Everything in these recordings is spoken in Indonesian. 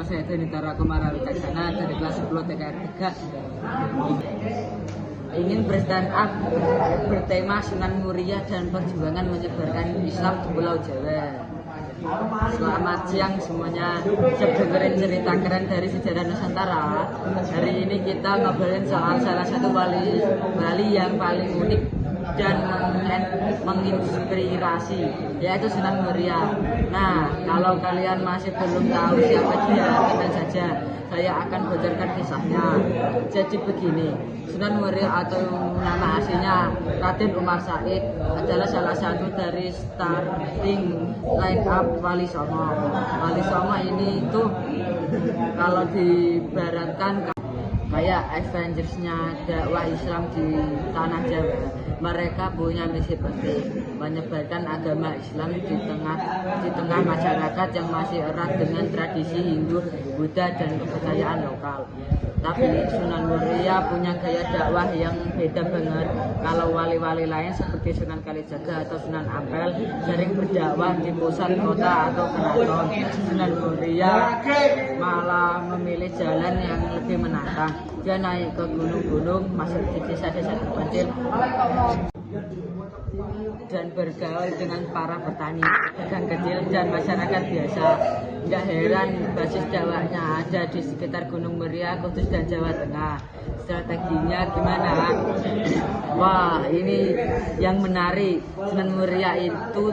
saya Deni Tara Komara Wicaksana dari kelas 10 TKR 3 ingin berstand up bertema Sunan Muria dan perjuangan menyebarkan Islam di Pulau Jawa. Selamat siang semuanya. Siap dengerin cerita keren dari sejarah Nusantara. Hari ini kita ngobrolin soal salah satu wali yang paling unik dan menginspirasi, yaitu Sunan Muria. Nah, kalau kalian masih belum tahu siapa dia, tenang saja, saya akan bocorkan kisahnya. Jadi begini, Sunan Muria atau nama aslinya Raden Umar Said adalah salah satu dari starting line up Wali Songo. Wali Songo ini itu kalau diibaratkan kayak Avengers-nya dakwah Islam di tanah Jawa. Mereka punya misi penting menyebarkan agama Islam di tengah masyarakat yang masih erat dengan tradisi Hindu, Buddha dan kepercayaan lokal. Tapi Sunan Muria punya gaya dakwah yang beda banget. Kalau wali-wali lain seperti Sunan Kalijaga atau Sunan Ampel sering berdakwah di pusat kota atau keraton, Sunan Muria malah memilih jalan yang lebih menantang. Dia naik ke gunung-gunung, masuk di desa-desa terpencil, dan bergaul dengan para petani, pedagang kecil, dan masyarakat biasa. Nggak heran basis dakwahnya ada di sekitar Gunung Muria, Kudus, dan Jawa Tengah. Strateginya gimana? Wah, ini yang menarik. Sunan Muria itu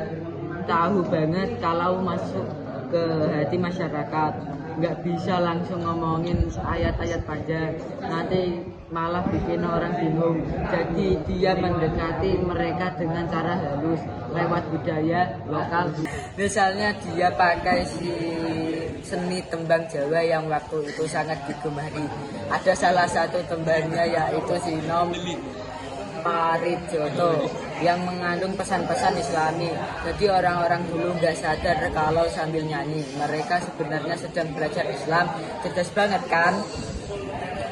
tahu banget kalau masuk ke hati masyarakat. Nggak bisa langsung ngomongin ayat-ayat panjang, nanti malah bikin orang bingung. Jadi dia mendekati mereka dengan cara halus lewat budaya lokal. Misalnya dia pakai seni tembang Jawa yang waktu itu sangat digemari. Ada salah satu tembangnya yaitu Sinom Paridjoto yang mengandung pesan-pesan Islami. Jadi orang-orang dulu nggak sadar kalau sambil nyanyi mereka sebenarnya sedang belajar Islam. Cerdas banget kan?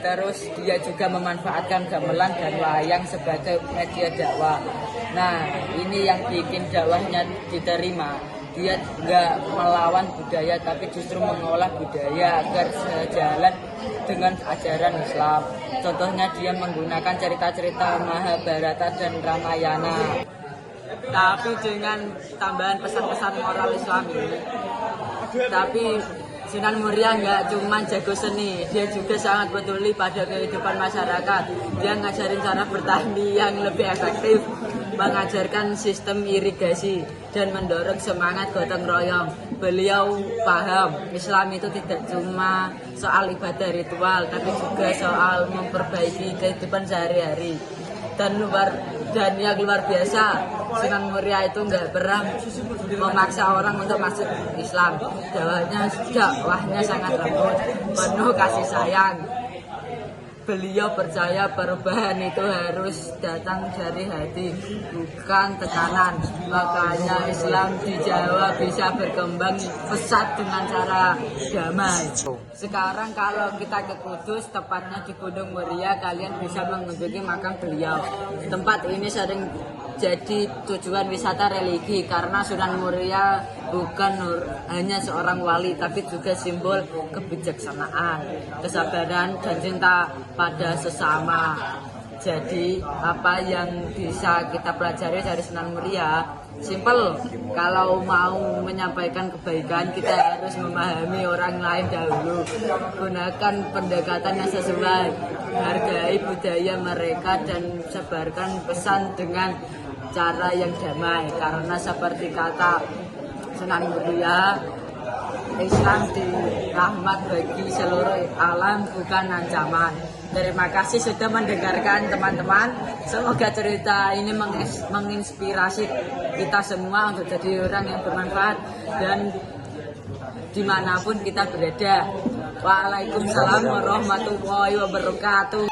Terus dia juga memanfaatkan gamelan dan wayang sebagai media dakwah. Nah, ini yang bikin dakwahnya diterima. Dia nggak melawan budaya tapi justru mengolah budaya agar sejalan dengan ajaran Islam. Contohnya dia menggunakan cerita-cerita Mahabharata dan Ramayana, tapi dengan tambahan pesan-pesan moral Islami. Tapi Sunan Muria nggak cuma jago seni, dia juga sangat peduli pada kehidupan masyarakat. Dia ngajarin cara bertani yang lebih efektif, mengajarkan sistem irigasi, dan mendorong semangat gotong royong. Beliau paham Islam itu tidak cuma soal ibadah ritual, tapi juga soal memperbaiki kehidupan sehari-hari. Dan yang luar biasa, Sunan Muria itu nggak pernah memaksa orang untuk masuk Islam. Dakwahnya sangat lembut, penuh kasih sayang. Beliau percaya perubahan itu harus datang dari hati, bukan tekanan. Makanya Islam di Jawa bisa berkembang pesat dengan cara damai. Sekarang kalau kita ke Kudus, tepatnya di Gunung Muria, kalian bisa mengunjungi makam beliau. Tempat ini sering jadi tujuan wisata religi karena Sunan Muria bukan hanya seorang wali tapi juga simbol kebijaksanaan, kesabaran, dan cinta pada sesama. Jadi apa yang bisa kita pelajari dari Sunan Muria? Simple, kalau mau menyampaikan kebaikan kita harus memahami orang lain dahulu. Gunakan pendekatan yang sesuai, hargai budaya mereka dan sebarkan pesan dengan cara yang damai. Karena seperti kata Sunan Muria, Islam di rahmat bagi seluruh alam, bukan ancaman. Terima kasih sudah mendengarkan teman-teman. Semoga cerita ini menginspirasi kita semua untuk jadi orang yang bermanfaat dan dimanapun kita berada. Waalaikumsalam warahmatullahi wabarakatuh.